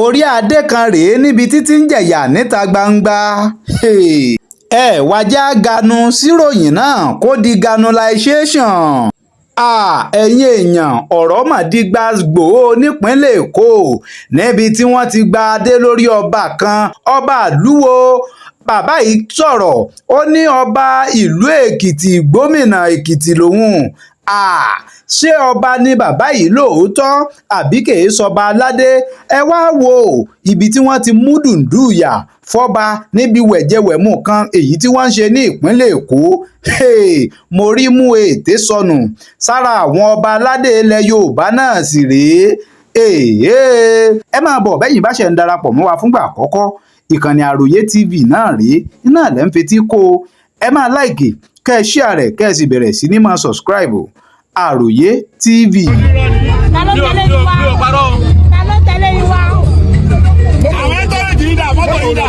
orí adé kan rèé níbi títí ń jẹ̀yà níta gbangba. ẹ wájà ganu síròyìn náà kó di granulation. ẹ̀yin èèyàn ọ̀rọ̀ mà di gbàgbó nípínlẹ̀ Èkó níbi tí wọ́n ti gba adé lórí ọba kan ọba àlúwo. Bàbá yìí sọ̀rọ̀ ó ní ọba ìlú Èkìtì gómìnà Èkìtì lòun. Ṣé ọba ni bàbá yìí lóòótọ́ àbí kìí sọba aládé? Ẹ wá wo ibi tí wọ́n ti mú dùndúyà fọ́ba níbi wẹ̀jẹwẹ̀mú kan èyí tí wọ́n ń ṣe ní ìpínlẹ̀ Èkó. Mo rí mú ètè sọnù sára àwọn ọba aládé ilẹ̀ Yorùbá náà sì rèé. Ẹ máa bọ̀ bẹ́yìn bá ṣe ń darapọ̀ mọ́ wa fúngbà àkọ́kọ́, ìkànnì Àròyé TV náà rèé, iná lẹ́ ń fetí kó. Ẹ máa láìkì, kẹ́ ẹ ṣíà rẹ̀, kẹ́ ẹ sì bẹ̀rẹ̀ sí ní máa subscribe. Àròyé TV. Ta ló tẹ̀lé yín wá? Ta ló tẹ̀lé yín wá? Àwọn ẹ̀tọ́ rẹ̀ jìnnà mọ́tò yìí dà.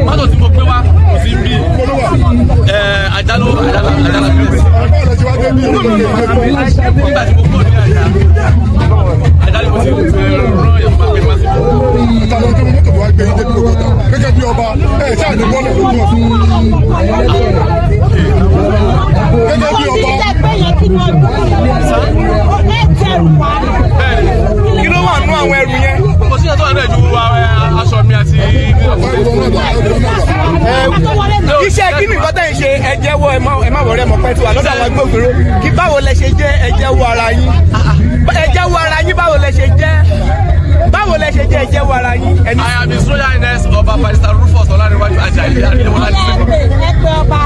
Mọ́tò tí mo gbé wá kò sí bí àjálù bí ó gbé. Nígbà tí mo kúrò ní àjálù mo ti rán ìyàwó máa gbé wá sí. Ìtàlọ́ tó mọ́tò wá gbé ilé bí òkúta gẹ́gẹ́ bí ọba ṣáà ní bọ́ọ̀lù tó mọ̀. Gẹ́gẹ́ bí ọba. Kí ló wà nínú àwọn ẹrù yẹn? Kò sí ẹ̀tọ́ àná ìjú aṣọ mi àti iṣẹ́ kí ni nǹkan tẹ́ ń ṣe ẹ jẹ́wọ́ ẹ má wọ̀rẹ́ mọ̀ pẹ́ tí wà lọ́dọ̀ àwọn agbófinró kí báwo lẹ ṣe jẹ́ ẹ jẹ́wọ́ ara yín báwo lẹ ṣe jẹ́ ẹ jẹ́wọ́ ara yín. I am His Royal Highness Oba Barrister Rufus Olanrewaju Ajayi. Ẹgbẹ́ ọba.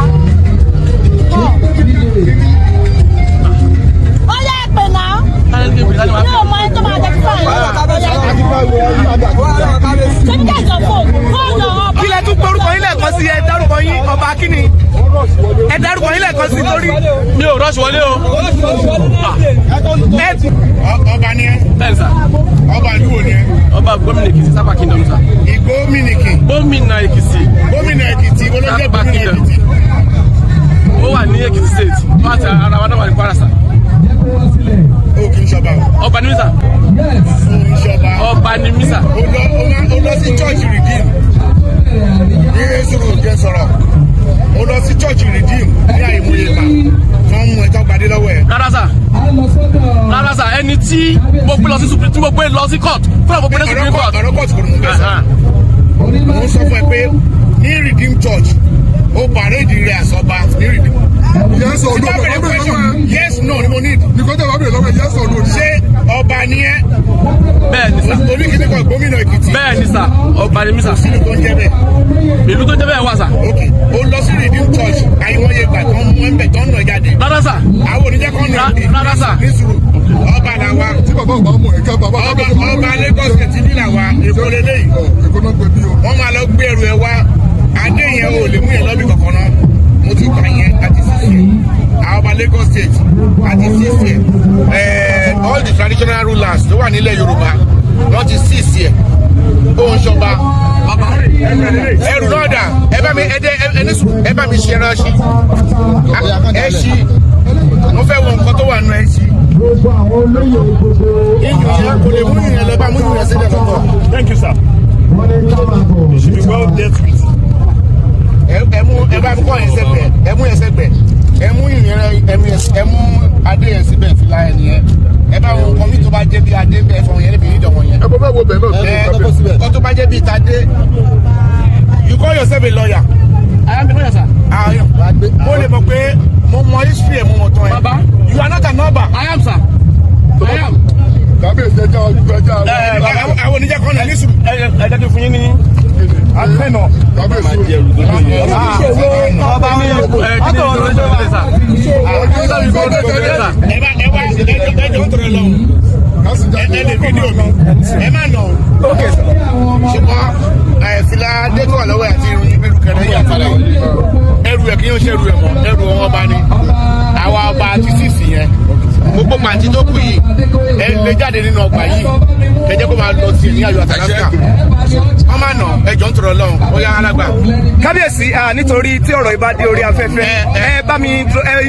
Ó yẹ ẹ̀pẹ̀ náà. Ní ọmọ ẹ tó máa jẹ fún àyè. Kí lẹ tún gbórúkọ yín lẹ́ẹ̀kan sí ẹ dárúkọ yín ọba kíni? Ẹ dárúkọ yín lẹ́ẹ̀kan sí torí. Mi ò rọ́ọ̀ṣì wọlé o. Ọba ni ẹ. Bẹ́ẹ̀ sà. Ọba àdúgbò ni ẹ. Ọba gómìnà Èkìtì Sápà Kingdom sà. Ìgbómìnìkì. Gómìnà Èkìtì. Gómìnà Èkìtì olóńjẹ gómìnà Èkìtì. Ó wà ní Èkìtì state. Wọ́n àti ara wa náà wà ní Kwara sà. Ó kì í ṣọba o. Ọba ni mí sà. Ó ń ṣọba. Ọba ni mí sà. Ó lọ sí church redeem. Ní Èsòrò jẹ́ sọ̀rọ̀. Ó lọ sí church redeem ní àìmọye ìgbà. Wọ́n mú ẹjọ́ Gbade lọ́wọ́ ẹ̀. Rárá sà, ẹni tí mo gbé lọ sí Supreme, tí mo gbé lọ sí court, fún àwọn òpinlẹ̀ Supreme Court. Ọ̀rọ̀ court kò ní bẹ́ẹ̀ sọ. Mo sọ fún ẹ pé ní redeem church, ó parade rẹ̀ àsọba ní redeem. Yes or no? Yes, no ni mo need. Nìkan tẹ̀ wá bẹ̀rẹ̀ lọ́wọ́ yes or no. Ṣé ọba ni ẹ́? Bẹ́ẹ̀ ni sà. Orí kìíní kan gómìnà Èkìtì. Bẹ́ẹ̀ ni sà, ọba ni mí sà. Sínú tó ń jẹ́ bẹ́ẹ̀. Ìlú tó jẹ́ bẹ́ẹ̀ wà sà. Ok, ó lọ sí redeem church, àìmọye ìgbà tó ń mú ẹ̀ńbẹ̀ tó ń nà jáde. Rárá sà. Àwọn oníjẹ́ kan nà Rárá sà. ní sùúrù. Ọba là wa. Tí bàbá ò bá mọ̀ ẹ̀ka bàbá. Ọba Lagos State ní là wa. Èkó lélẹ́yìí. Èkó náà pẹ̀ bí o. Wọ́n máa lọ gbé ẹrù ẹ wá. Adé yẹn ò lè mú yẹn lọ́bì kankan náà. Mo ti gbà yẹn àti sísè. Àwọn ọba Lagos State àti sísè. All the traditional rulers tó wà nílẹ̀ Yorùbá wọ́n ti sísè ẹ̀. Ó ń ṣọba. Ẹrù náà dà. Ẹ bá mi ṣe ránṣẹ́. Ẹ ṣí. Mo fẹ́ wo nǹkan tó wà nù ẹ ṣí. Iyùn yẹn kò lè mú ìyẹn lọ bá mú ìyẹn sílẹ̀ lọ́tọ̀. Thank you, sir. You should be well dealt with. Ẹ bá mi kọ́ yẹn sẹ́gbẹ̀. Ẹ mú yẹn sẹ́gbẹ̀. Ẹ mú ìyẹn ẹ mú adé yẹn síbẹ̀ fìlà ẹ̀ nìyẹn. Ẹ bá wọn kọ́ mi tó bá jẹ́ bí adé bẹ́ẹ̀ fọ yẹn níbi ìdọ̀wọ̀ yẹn. Ẹ bọ́ bẹ́ẹ̀ wo bẹ́ẹ̀ náà. Kọ́ tó bá jẹ́ bí ìtàdé. You call yourself a lawyer. I am the lawyer sir. Mo lè mọ̀ pé mo mọ history ẹ̀ mo mọ̀ tán ẹ̀. Baba. You are not a number. I am sir. I am. Kábíyèsí ẹja ọjọ́ Àwọn oníjẹ́ kan náà ní sùn. Ẹ jẹ́ kí n fún yín ní àtẹnà. kábíyèsí Ọba mi ọ̀tọ̀ ọ̀rọ̀ sà. Ẹjọ́ tó rẹ lọ. Ẹ lè fídíò mi. Ẹ má nà ọ́. Ṣùgbọ́n fìlà adé tó wà lọ́wọ́ àti irun yín bẹ́ẹ̀ kẹrẹ́ yà tẹ́lẹ̀. Ẹrù ẹ̀ kí yóò ṣe ẹrù ẹ̀ mọ́. Ẹrù wọn ọba ni. Àwa ọba àti sísì yẹn. Gbogbo pàǹtí tó kù yìí ẹ lè jáde nínú ọgbà yìí kẹjẹ kó máa lọ sí ní ayọ̀ àtàlàfíà wọ́n máa nà ẹjọ́ ń tọrọ lọ́hùn ó yá alágbà. kábíyèsí nítorí tí ọ̀rọ̀ ìbá dé orí afẹ́fẹ́ ẹ bá mi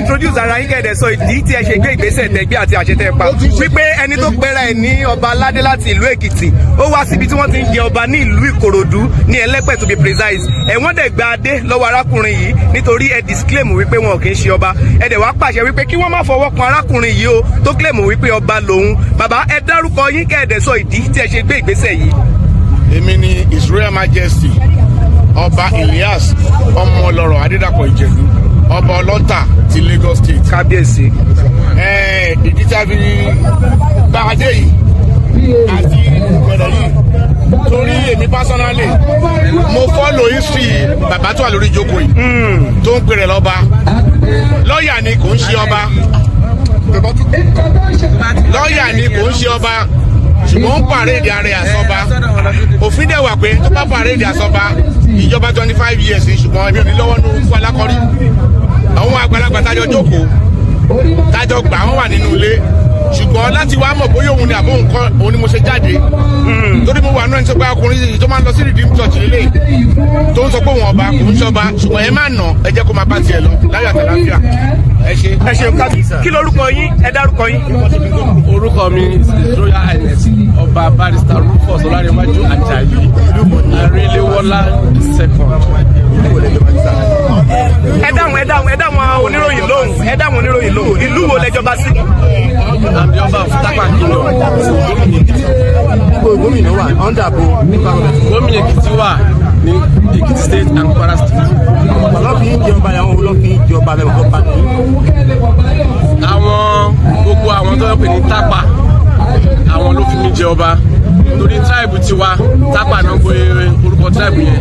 introduce ara yín kẹ́ẹ̀dẹ̀ sọ ìdí tí ẹ ṣe gbé ìgbésẹ̀ tẹ̀gbé àti àṣetẹ̀ pa wípé ẹni tó pera ẹ̀ ní ọba aládé láti ìlú Èkìtì ó wá síbi tí wọ́n ti ń jẹ ọba ní ìlú Ìkòròdú ní Ẹlẹ́pẹ̀ to be precise ẹ̀wọ́n dẹ̀ gba adé lọ́wọ́ arákùnrin yìí nítorí ẹ disclaim wípé wọn kì í ṣe ọba ẹ dẹ̀ wá pàṣẹ wípé kí wọ́n má fọwọ́ kan arákùnrin yìí o tó claim wípé ọba lòun bàbá ẹ dárúkọ yín kẹ́ẹ̀dẹ̀ sọ ìdí tí ẹ ṣe gbé ìgbésẹ̀ yìí. èmi ni His Royal Majesty ọba Elias ọmọlọ́rọ̀ Adédàpọ̀ Ìjẹ̀bú ọba ọlọ́tà ti Lagos State. kábíyèsí. ìdí tí a fi gba adé yìí àti ìgbọ̀dọ̀ yìí torí èmi personally mo follow history bàbá tó wà lórí ìjókòó yìí tó ń pèrè lọ́ba lọ́ọ̀yà ni kò ń ṣe ọba lọ́ọ̀yà ni kò ń ṣe ọba ṣùgbọ́n ń pàréèdì ààrẹ àsọba òfin dẹ̀ wà pé tó bá pàréèdì àsọba ìjọba 25 years ṣùgbọ́n ẹbí òní lọ́wọ́ ní orúkọ alákọ̀rí àwọn àgbàlagbà tájọ jókòó tájọ gbà wọ́n wà nínú ilé ṣùgbọ́n láti wá mọ̀ bóyá òun ni àbó nǹkan òun ni mo ṣe jáde torí mo wà náà ní sọ pé ọkùnrin yìí tó máa ń lọ sí Redeemed Church lélẹ̀ tó ń sọ pé òun ọba kò ń ṣọba ṣùgbọ́n ẹ má nà ẹ jẹ́ kó máa bá tiẹ̀ lọ láyọ̀ àtàlàfíà ẹ ṣe. ẹ ṣeun kábíyèsí kí lorúkọ yín ẹ dárúkọ yín. orúkọ mi is Royal Highness Oba Barrister Rufus Olanrewaju Ajayi Arelewọlá II. ẹ dáhùn oníròyìn lóhùn ìlú wo lẹjọba sí. àbí ọba Tápà Kingdom. gómìnà wà ọ̀ndàbò gómìnà Èkìtì wà ní Èkìtì State and Kwara State. ọlọ́fin ìjọba àwọn olófin ìjọba bẹ́ẹ̀ kọ́ pàdé. àwọn gbogbo àwọn tó ń pè ní Tápà àwọn ló fi mí jẹ ọba torí tribe tiwa Tápà náà gbé orúkọ tribe yẹn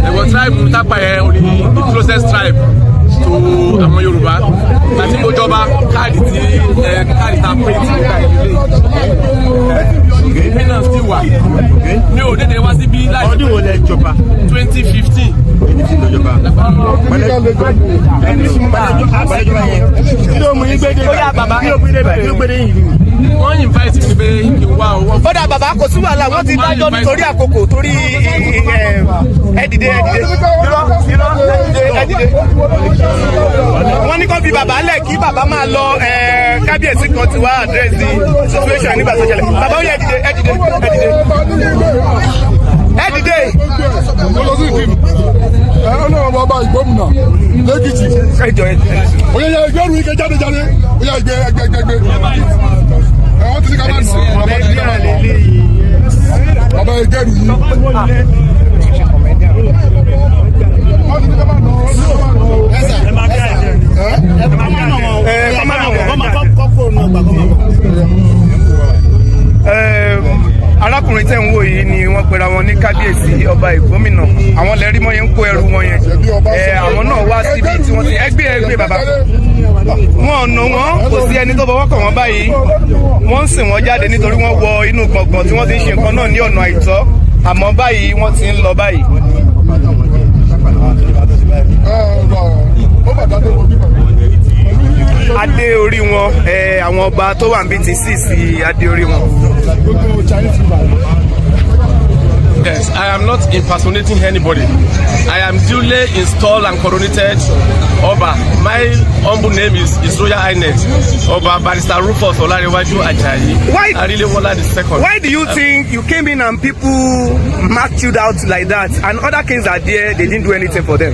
ẹ̀wọ̀n tribe Tápà yẹn ò ní the closest tribe to àwọn Yorùbá àti mo jọba káàdì tí káàdì ta print nígbà ìdílé èmi náà sì wà mi ò dédé wá síbí láì ọdún wo lẹ jọba. 2015. wọ́n invite mi pé kí n wá owó. kódà bàbá kò sí wàhálà wọ́n ti dájọ́ nítorí àkókò torí ẹ dìde wọ́n ní kó fi bàbá lẹ̀ kí bàbá máa lọ kábíyèsí kan ti wá àdírẹ́sì situation nígbà tó ṣẹlẹ̀ bàbá ó yẹ ẹ dìde. ọlọ́run bàbá ìgbómìnà lẹ́kìtì. oyè yẹ ẹgbẹ́ rú ike jáde oyè ẹgbẹ́. wọ́n ti ní ká má nà bàbá ẹgbẹ́ rú yìí. arákùnrin tẹ́ ń wò yìí ni wọ́n pera wọn ní kábíyèsí ọba ìgbómìnà àwọn lẹ́rí mọ́ yẹn ń kó ẹrù wọn yẹn àwọn náà wá síbi tí wọ́n ti ẹgbẹ́ bàbá wọn ọ̀nà wọn kò sí ẹni tó fọwọ́ kàn wọ́n báyìí wọ́n ń sìn wọ́n jáde nítorí wọ́n wọ inú gbọ̀ngàn tí wọ́n ti ń ṣe nǹkan náà ní ọ̀nà àìtọ́ àmọ́ báyìí wọ́n ti ń lọ báyìí. adé orí wọn àwọn ọba tó wà níbi tí sì sí adé orí wọn. Yes, I am not impersonating anybody. I am duly installed and coronated Oba. My humble name is His Royal Highness Oba Barrister Rufus Olanrewaju Ajayi. Arelewọlá II. Why do you think you came in and people marked you out like that and other kings are there, they didn't do anything for them?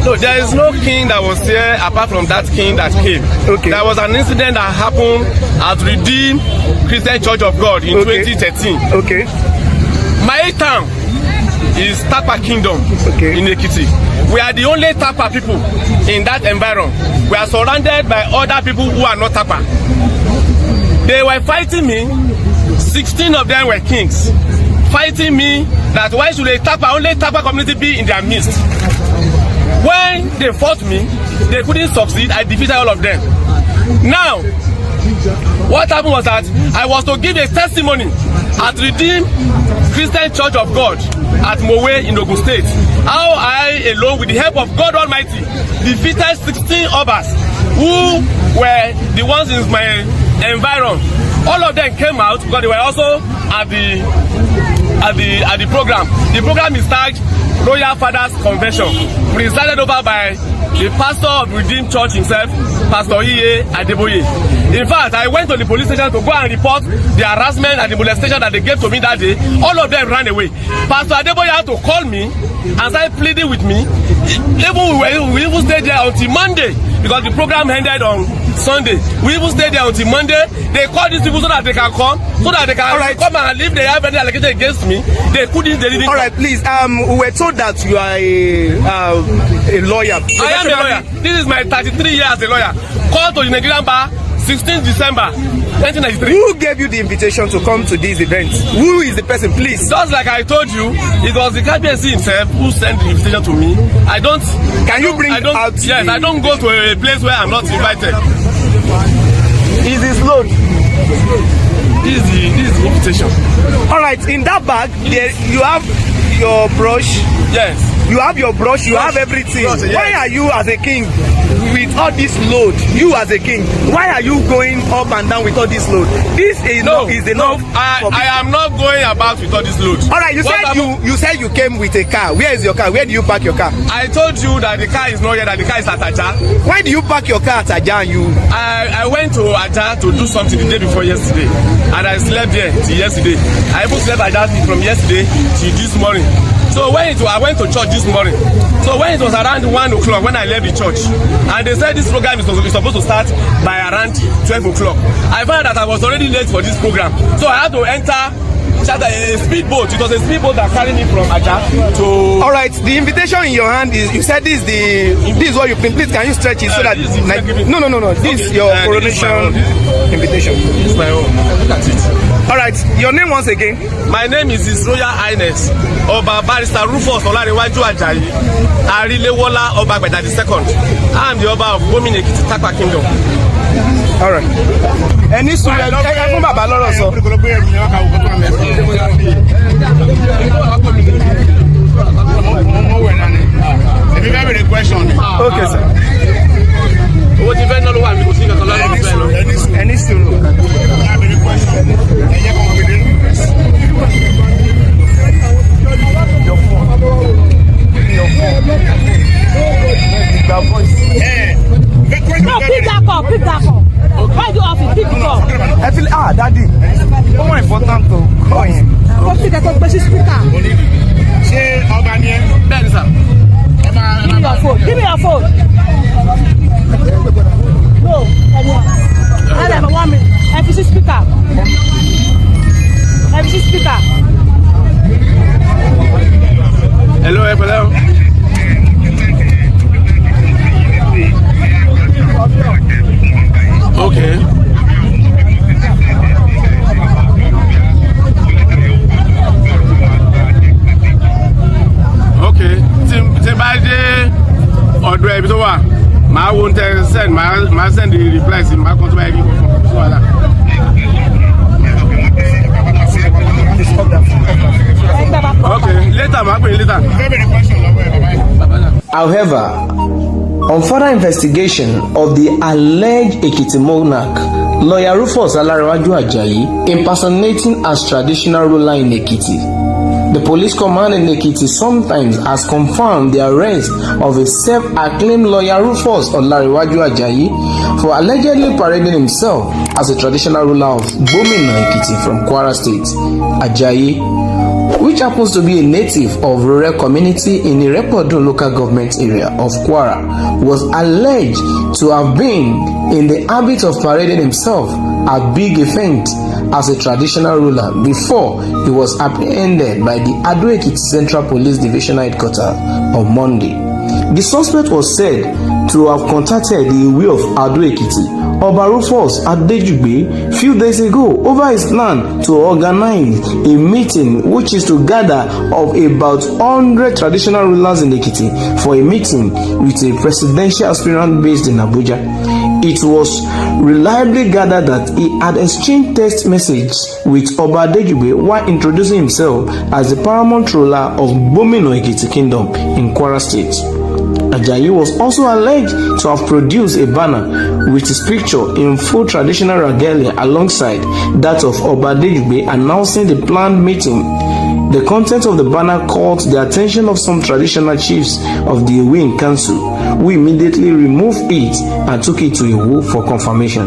No, there is no king that was there apart from that king that came. Okay. There was an incident that happened at Redeemed Christian Church of God in 2013. Okay. My town is Tápà Kingdom in Ekiti. We are the only Tápà people in that environment. We are surrounded by other people who are not Tápà. They were fighting me. 16 of them were kings. Fighting me that why should a Tápà, only Tápà community be in their midst. When they fought me, they couldn't succeed. I defeated all of them. Now, what happened was that I was to give a testimony at Redeemed Christian Church of God at Mowe in Ogun State. How I alone, with the help of God Almighty, defeated 16 Obas who were the ones in my environ. All of them came out because they were also at the program. The program is tagged Royal Fathers Convention, presided over by the pastor of Redeemed Church himself, Pastor Haa Ewo. In fact, I went to the police station to go and report the harassment and the molestation that they gave to me that day. All of them ran away. Pastor Ewo had to call me and started pleading with me. We even stayed there until Monday because the program ended on Sunday. We even stayed there until Monday. They called these people so that they can come, so that they can come and if they have any allegation against me, they couldn't. They didn't. All right, please. We were told that you are a lawyer. I am a lawyer. This is my 33 years as a lawyer. Called to the Nigerian bar 16th December 1993. Who gave you the invitation to come to this event? Who is the person, please? Just like I told you, it was the KPSC himself who sent the invitation to me. I don't. Can you bring out? Yes, I don't go to a place where I'm not invited. Is this load? This is the invitation. All right, in that bag, there you have your brush. Yes. You have your brush, you have everything. Yes. Why are you as a king with all this load? You as a king, why are you going up and down with all this load? This is enough. I am not going about with all this load. All right, you said you came with a car. Where is your car? Where do you park your car? I told you that the car is not here, that the car is at Aja. Why do you park your car at Aja? I went to Aja to do something the day before yesterday, and I slept there till yesterday. I even slept at Aja from yesterday till this morning. So I went to church this morning. So when it was around 1 o'clock when I left the church, and they said this program is supposed to start by around 12 o'clock, I found that I was already late for this program. So I had to enter a speedboat. It was a speedboat that carried me from Aja to. All right, the invitation in your hand is. You said this is what you print. Please, can you stretch it so that? No. This is your coronation invitation. This is my own. Look at it. All right, your name once again. My name is His Royal Highness Oba Barrister Rufus Olanrewaju Ajayi, Arilewola Oba Gbade II. I am the Oba of Ekiti Takwa Kingdom. All right. Any student, fún bàbá lọ́rọ̀ sọ. Okay, sir. Owó ti fẹ́ náà ló wà ní kò sí nǹkan lọ́wọ́ fẹ́ lọ. Any student. No, pick that call. Why do you have to pick the call? I feel daddy. It's more important to call him. Go pick the call, speaker. Ṣé ọba ni ẹ? Bẹ́ẹ̀ni sà. Give me your phone. No, anyone. 1 minute. FCC speaker. Hello, hello. Okay. Okay. Tí bá dé ọ̀dọ̀ ẹbí tó wà, màá wo tẹ send, màá send the reply sí, màá kàn tó bá yẹ kí n kọ̀ fún wa. Okay, later, màá pè é later. However, on further investigation of the alleged Ekiti monarch, lawyer Rufus Olanrewaju Ajayi impersonating as traditional ruler in Ekiti, the police command in Ekiti sometimes has confirmed the arrest of a self-acclaimed lawyer Rufus Olanrewaju Ajayi for allegedly parading himself as a traditional ruler of Gbomina Ekiti from Kwara State. Ajayi, which happens to be a native of rural community in the Repodun local government area of Kwara, was alleged to have been in the habit of parading himself at big events as a traditional ruler before he was apprehended by the Ado Ekiti Central Police Division headquarters on Monday. The suspect was said to have contacted the Iwe of Ado Ekiti, Oba Rufus Ajayi, few days ago over his plan to organize a meeting which is to gather of about 100 traditional rulers in Ekiti for a meeting with a presidential aspirant based in Abuja. It was reliably gathered that he had exchanged text messages with Oba Ajayi while introducing himself as the paramount ruler of Gbomina Ekiti Kingdom in Kwara State. Ajayi was also alleged to have produced a banner with his picture in full traditional regalia alongside that of Oba Ekiti announcing the planned meeting. The content of the banner caught the attention of some traditional chiefs of the Ewo Council, who immediately removed it and took it to Ewo for confirmation.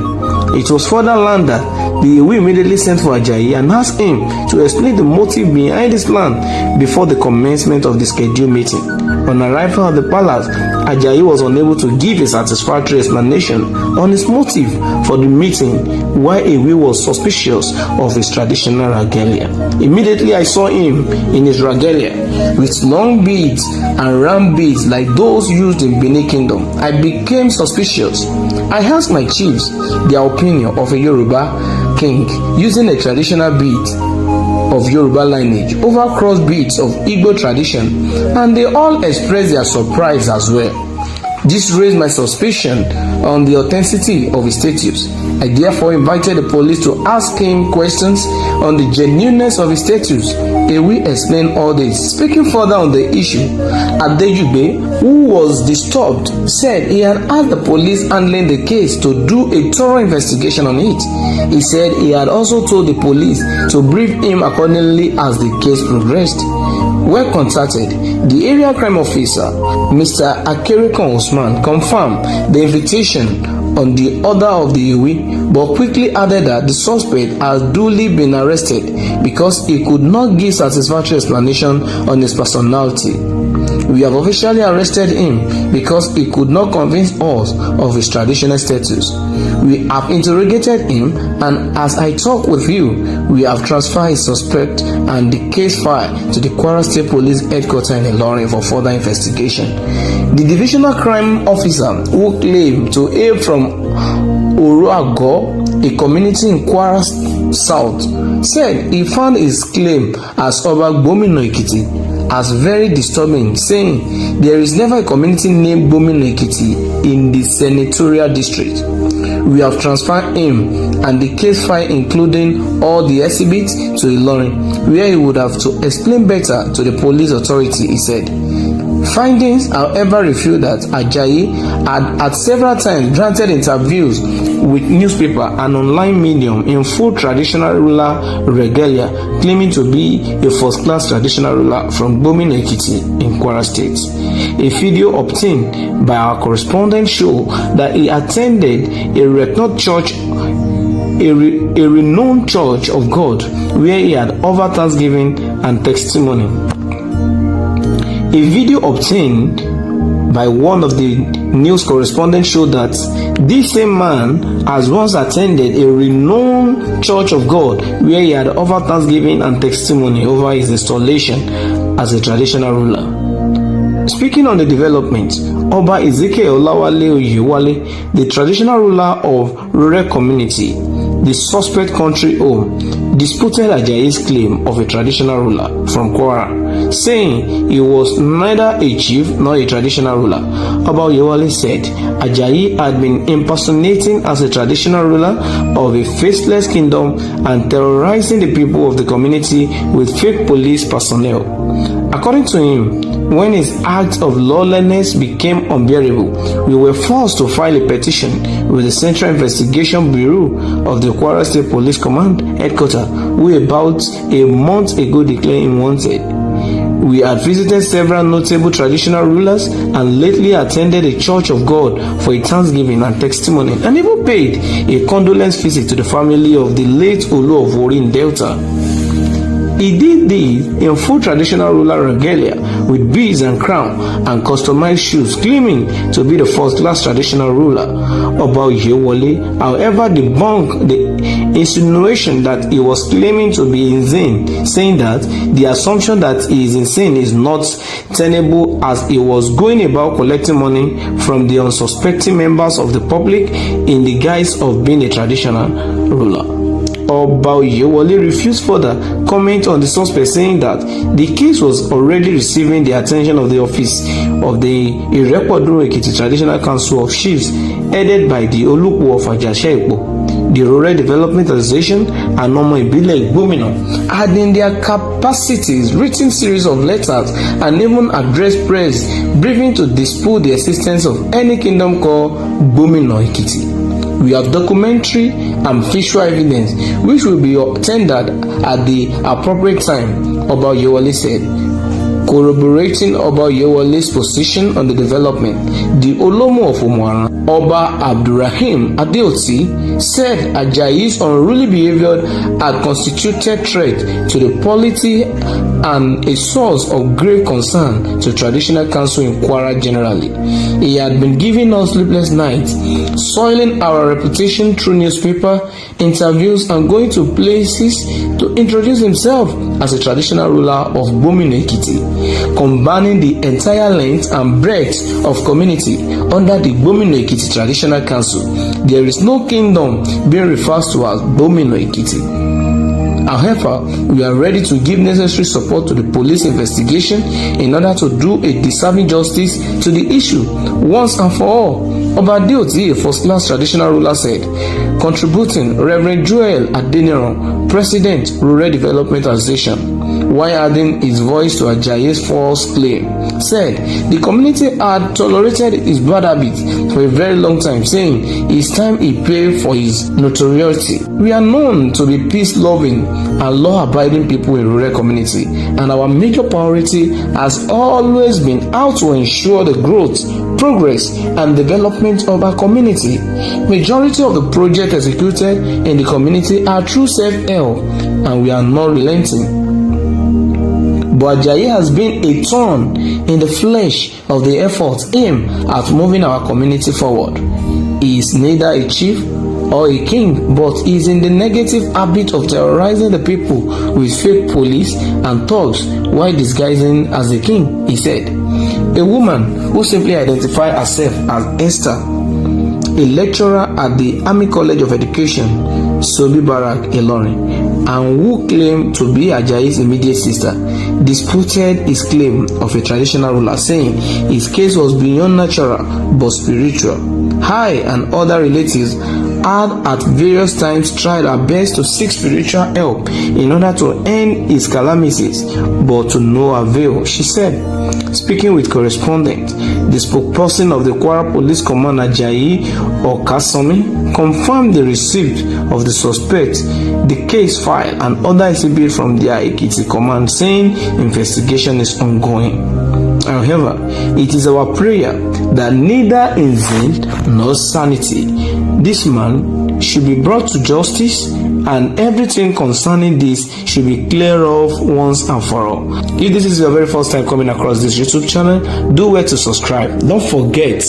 It was further learned that the Ewo immediately sent for Ajayi and asked him to explain the motive behind his plan before the commencement of the scheduled meeting. On arrival at the palace, Ajayi was unable to give a satisfactory explanation on his motive for the meeting, while Ewo was suspicious of his traditional regalia. Immediately I saw him in his regalia with long beads and round beads like those used in Benin Kingdom. I became suspicious. I asked my chiefs their opinion of a Yoruba king using a traditional bead of Yoruba lineage over cross beads of Igbo tradition, and they all expressed their surprise as well. This raised my suspicion on the authenticity of his status. I therefore invited the police to ask him questions on the genuineness of his status. Ewo explained all this. Speaking further on the issue, Adejugbe, who was disturbed, said he had asked the police handling the case to do a thorough investigation on it. He said he had also told the police to brief him accordingly as the case progressed. When contacted, the area crime officer, Mr. Akerikon Usman, confirmed the invitation on the order of the Ewo, but quickly added that the suspect has duly been arrested because he could not give satisfactory explanation on his personality. We have officially arrested him because he could not convince us of his traditional status. We have interrogated him, and as I talk with you, we have transferred his suspect and the case file to the Kwara State Police Headquarters in Ilorin for further investigation. The divisional crime officer, who claimed to hail from Oroago, a community in Kwara South, said he found his claim as Oba Ekiti as very disturbing, saying there is never a community named Ekiti in the senatorial district. We have transferred him and the case file, including all the exhibits, to Ilorin, where he would have to explain better to the police authority, he said. Findings, however, revealed that Ajayi had at several times granted interviews with newspaper and online medium in full traditional ruler regalia, claiming to be a first-class traditional ruler from Ekiti in Kwara State. A video obtained by our correspondent showed that he attended a renowned church of God, where he had offered thanksgiving and testimony. A video obtained by one of the news correspondents showed that this same man has once attended a renowned church of God, where he had offered thanksgiving and testimony over his installation as a traditional ruler. Speaking on the development, Oba Ezekiel Olawale Oyewale, the traditional ruler of rural community, the suspect country home, disputed Ajayi's claim of a traditional ruler from Kwara, saying he was neither a chief nor a traditional ruler. Oba Oyewale said Ajayi had been impersonating as a traditional ruler of a faithless kingdom and terrorizing the people of the community with fake police personnel. According to him, when his act of lawlessness became unbearable, we were forced to file a petition with the Central Investigation Bureau of the Kwara State Police Command Headquarters, who about a month ago declared him wanted. We had visited several notable traditional rulers and lately attended a Church of God for a thanksgiving and testimony, and even paid a condolence visit to the family of the late Olu of Wori in Delta. He did this in full traditional ruler regalia with beads and crown and customized shoes, claiming to be the first-class traditional ruler. Oba Oyewale, however, debunked the insinuation that he was claiming to be insane, saying that the assumption that he is insane is not tenable, as he was going about collecting money from the unsuspecting members of the public in the guise of being a traditional ruler. Oba Oyewale refused further comment on the suspect, saying that the case was already receiving the attention of the office of the Irepodo Ekiti Traditional Council of Chiefs, headed by the Oluku of Ajashepo. the Rural Development Association, and Omo Ibile Gbomina had in their capacities written series of letters and even addressed press briefing to dispute the existence of any kingdom called Gbomina Ekiti. We have documentary and visual evidence which will be tendered at the appropriate time, Oba Yewale said. Corroborating Oba Yewale's position on the development, the Olomo of Umuaran, Oba Abdurrahim Adeoti, said Ajayi's unruly behavior had constituted threat to the polity and a source of grave concern to traditional council in Kwara generally. He had been giving us sleepless nights, soiling our reputation through newspaper interviews and going to places to introduce himself as a traditional ruler of Gbomina Ekiti, combining the entire length and breadth of community under the Gbomina Ekiti Traditional Council. There is no kingdom being referred to as Gbomina Ekiti. However, we are ready to give necessary support to the police investigation in order to do a deserving justice to the issue once and for all. Oba Adeoti, a first-class traditional ruler, said, contributing Reverend Joel Adeniran, President, Rural Development Association, while adding his voice to Ajayi's false claim, said the community had tolerated his bad habits for a very long time, saying it's time he paid for his notoriety. We are known to be peace-loving and law-abiding people in rural community, and our major priority has always been how to ensure the growth, progress, and development of our community. Majority of the projects executed in the community are through self-help, and we are not relenting. But Ajayi has been a thorn in the flesh of the efforts aimed at moving our community forward. He is neither a chief or a king, but is in the negative habit of terrorizing the people with fake police and thugs while disguising as a king, he said. A woman who simply identified herself as Esther, a lecturer at the Army College of Education, Sobi Barak, Ilorin, and who claimed to be Ajayi's immediate sister, disputed his claim of a traditional ruler, saying his case was beyond natural but spiritual. I and other relatives had at various times tried our best to seek spiritual help in order to end his calamities, but to no avail, she said. Speaking with correspondent, the spokesperson of the Kwara Police Command, Ajayi Okasomi, confirmed the receipt of the suspect, the case file, and other exhibits from the Ekiti Command, saying investigation is ongoing. However, it is our prayer that neither in vain nor sanity this man should be brought to justice, and everything concerning this should be clear off once and for all. If this is your very first time coming across this YouTube channel, do well to subscribe. Don't forget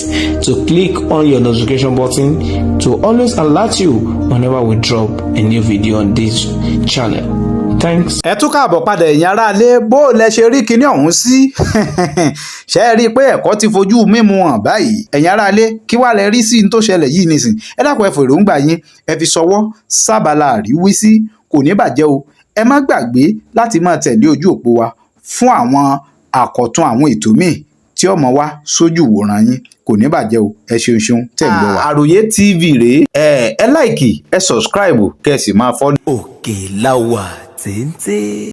to click on your notification button to always alert you whenever we drop a new video on this channel. Thanks. Ẹ tún káàbọ̀ padà ẹ̀yin aráalé, bó lẹ ṣe rí kinní ọ̀hún sí ṣe é rí i pé ẹ̀kọ́ ti fojú mímu hàn báyìí. Ẹ̀yin aráalé, kí wàá lẹ rí sí ní tó ṣẹlẹ̀ yìí nísìn. Ẹ dákun ẹ fèròǹgbà yín, ẹ fi ṣọwọ́ sábàlá àríwísí, kò ní bàjẹ́ o. Ẹ má gbàgbé láti máa tẹ̀lé ojú òpó wa fún àwọn àkọ́tún àwọn ètò míì tí ọmọ wa sójú ìwòran yín, kò ní bàjẹ́ o. Ẹ ṣeun tẹ̀ ń gbọ́ wa. Àròyé TV rèé, ẹ láìkì, ẹ subscribe, kẹ́ sì máa follow. Òkè la wà téńté.